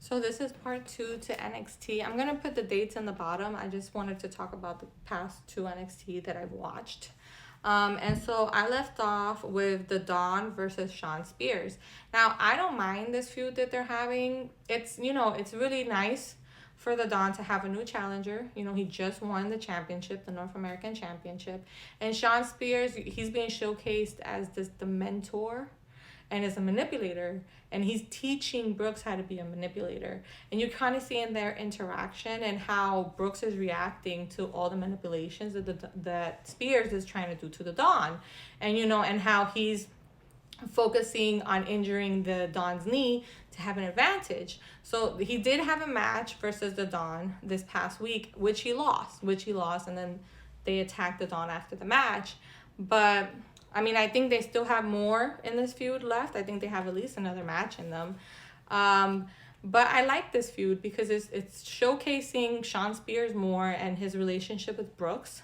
So this is part 2 to NXT. I'm going to put the dates in the bottom. I just wanted to talk about the past 2 NXT that I've watched. And so I left off with the Dawn versus Shawn Spears. Now, I don't mind this feud that they're having. It's, it's really nice for the Dawn to have a new challenger. He just won the championship, the North American Championship. And Shawn Spears, he's being showcased as the mentor and is a manipulator, and he's teaching Brooks how to be a manipulator. And you're kind of seeing their interaction and how Brooks is reacting to all the manipulations that Spears is trying to do to the Dawn. And and how he's focusing on injuring the Dawn's knee to have an advantage. So he did have a match versus the Dawn this past week, which he lost, and then they attacked the Dawn after the match. But I think they still have more in this feud left. I think they have at least another match in them. But I like this feud because it's showcasing Shawn Spears more and his relationship with Brooks.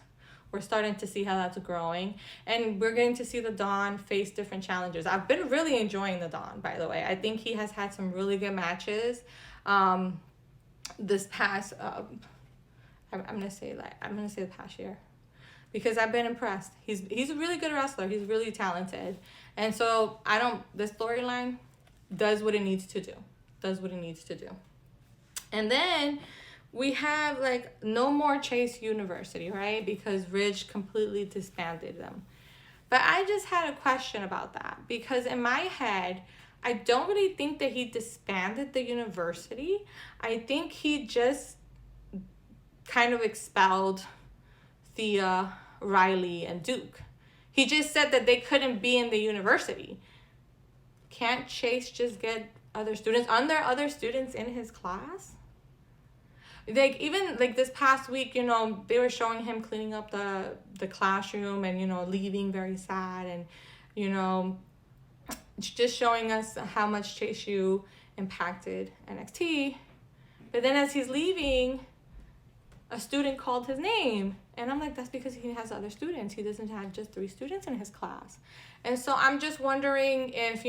We're starting to see how that's growing. And we're going to see the Dawn face different challengers. I've been really enjoying the Dawn, by the way. I think he has had some really good matches. This past, I'm gonna say the past year, because I've been impressed. He's a really good wrestler. He's really talented. And so the storyline does what it needs to do. And then we have no more Chase University, right? Because Ridge completely disbanded them. But I just had a question about that, because in my head, I don't really think that he disbanded the university. I think he just kind of expelled Thea, Riley, and Duke. He just said that they couldn't be in the university. Can't Chase just get other students? Aren't there other students in his class? Even this past week, they were showing him cleaning up the classroom and, leaving very sad, and, just showing us how much Chase U impacted NXT. But then as he's leaving, a student called his name. And I'm like, that's because he has other students. He doesn't have just 3 students in his class. And so I'm just wondering if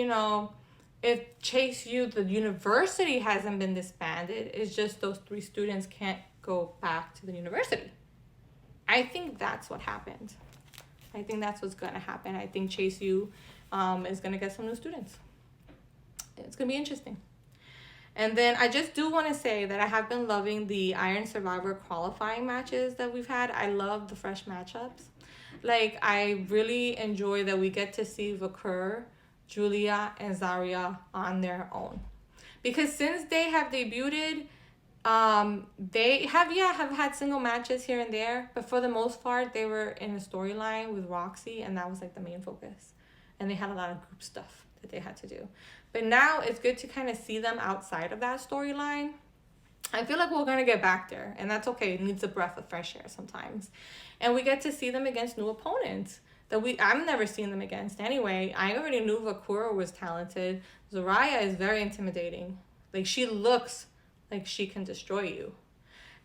Chase U, the university, hasn't been disbanded. It's just those 3 students can't go back to the university. I think that's what happened. I think that's what's going to happen. I think Chase U is going to get some new students. It's going to be interesting. And then I just do want to say that I have been loving the Iron Survivor qualifying matches that we've had. I love the fresh matchups. I really enjoy that we get to see Vakur, Julia, and Zarya on their own. Because since they have debuted, they have had single matches here and there. But for the most part, they were in a storyline with Roxy, and that was the main focus. And they had a lot of group stuff that they had to do. But now it's good to kind of see them outside of that storyline. I feel like we're going to get back there, and that's okay. It needs a breath of fresh air sometimes. And we get to see them against new opponents that I've never seen them against anyway. I already knew Vakura was talented. Zarya is very intimidating. She looks like she can destroy you.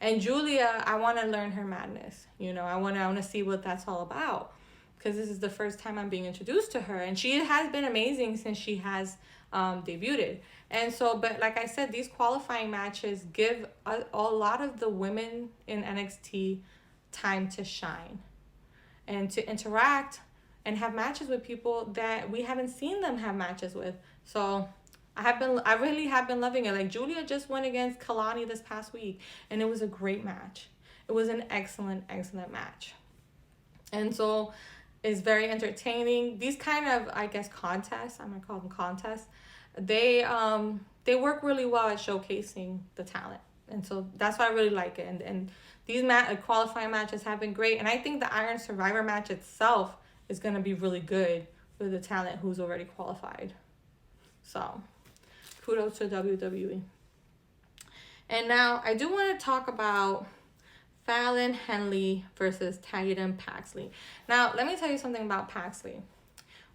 And Julia, I want to learn her madness. I want to see what that's all about, because this is the first time I'm being introduced to her, and she has been amazing since she has debuted. And so, but like I said, these qualifying matches give a lot of the women in NXT time to shine and to interact and have matches with people that we haven't seen them have matches with. So I really have been loving it. Julia just went against Kalani this past week, and it was a great match. It was an excellent match. And so it's very entertaining. These kind of, contests, I'm gonna call them contests, they work really well at showcasing the talent. And so that's why I really like it. And these qualifying matches have been great. And I think the Iron Survivor match itself is going to be really good with the talent who's already qualified. So kudos to WWE. And now I do want to talk about Fallon Henley versus Tatum Paxley. Now, let me tell you something about Paxley.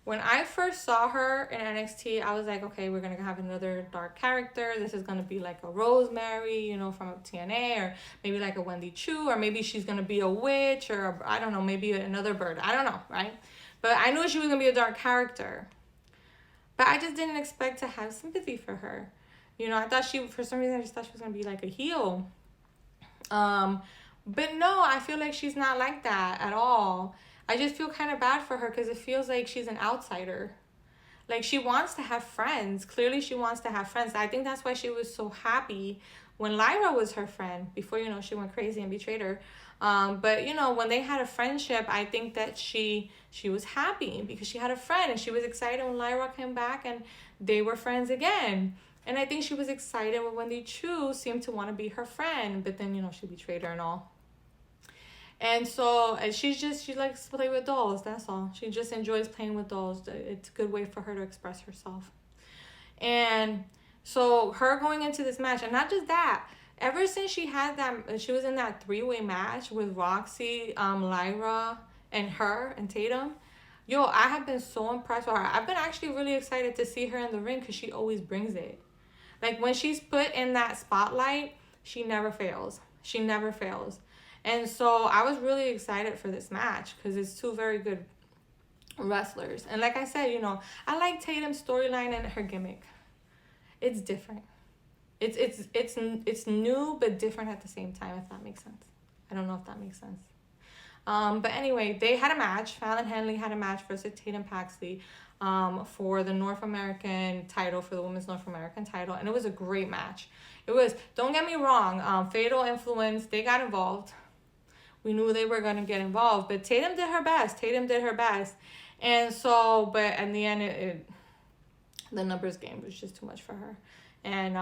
When I first saw her in NXT, I was like, okay, we're going to have another dark character. This is going to be like a Rosemary, from TNA, or maybe like a Wendy Chu, or maybe she's going to be a witch, or I don't know, maybe another bird. I don't know, right? But I knew she was going to be a dark character. But I just didn't expect to have sympathy for her. You know, I thought for some reason, I just thought she was going to be like a heel. But no, I feel like she's not like that at all. I just feel kind of bad for her because it feels like she's an outsider. Like, she wants to have friends. Clearly, she wants to have friends. I think that's why she was so happy when Lyra was her friend before, you know, she went crazy and betrayed her. But, you know, when they had a friendship, I think that she was happy because she had a friend, and she was excited when Lyra came back and they were friends again. And I think she was excited when Wendy Chu seemed to want to be her friend, but then, you know, she betrayed her and all. And so, and she likes to play with dolls. That's all. She just enjoys playing with dolls. It's a good way for her to express herself. And so, her going into this match, and not just that, ever since she was in that 3-way match with Roxy, Lyra, and her and Tatum. Yo, I have been so impressed with her. I've been actually really excited to see her in the ring because she always brings it. Like, when she's put in that spotlight, she never fails. She never fails. And so I was really excited for this match because it's two very good wrestlers. And like I said, you know, I like Tatum's storyline and her gimmick. It's different. It's new but different at the same time, if that makes sense. I don't know if that makes sense. But anyway, they had a match. Fallon Henley had a match versus Tatum Paxley for the North American title, for the Women's North American title. And it was a great match. It was, don't get me wrong, Fatal Influence, they got involved. We knew they were going to get involved, but Tatum did her best. And so, but in the end, the numbers game was just too much for her. And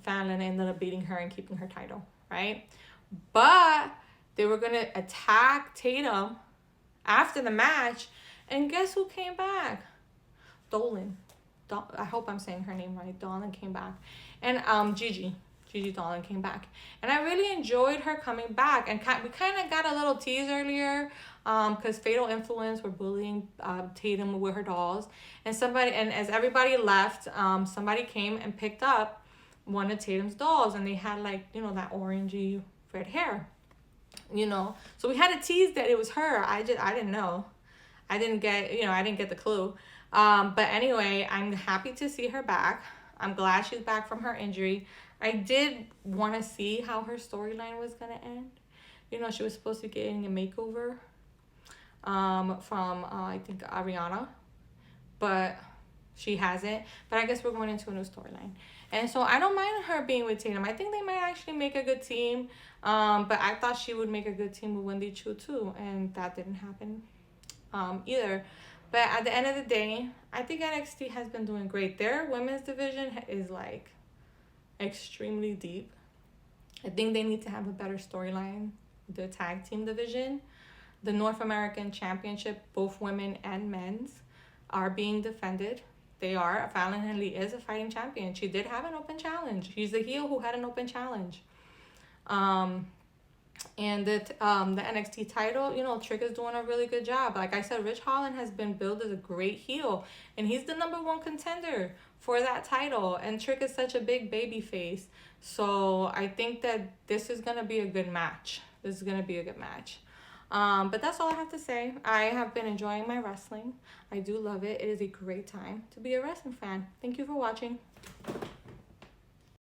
Fallon ended up beating her and keeping her title, right? But they were going to attack Tatum after the match, and guess who came back? Dolan. I hope I'm saying her name right. Dolan came back. And Gigi Dolan came back, and I really enjoyed her coming back. And we kind of got a little tease earlier, because Fatal Influence were bullying Tatum with her dolls, and as everybody left, somebody came and picked up one of Tatum's dolls, and they had, like, you know, that orangey red hair, you know. So we had a tease that it was her. I didn't know. I didn't get the clue. But anyway, I'm happy to see her back. I'm glad she's back from her injury. I did want to see how her storyline was going to end. You know, she was supposed to be getting a makeover from, I think, Ariana. But she hasn't. But I guess we're going into a new storyline. And so I don't mind her being with Tatum. I think they might actually make a good team. But I thought she would make a good team with Wendy Chu too. And that didn't happen either. But at the end of the day, I think NXT has been doing great. Their women's division is, like, extremely deep. I think they need to have a better storyline. The tag team division, the North American Championship, both women and men's, are being defended. They are. Fallon Henley is a fighting champion. She did have an open challenge. She's the heel who had an open challenge. And the NXT title, you know, Trick is doing a really good job. Like I said, Rich Holland has been billed as a great heel, and he's the #1 contender for that title. And Trick is such a big baby face. So I think that this is going to be a good match. But that's all I have to say. I have been enjoying my wrestling. I do love it. It is a great time to be a wrestling fan. Thank you for watching.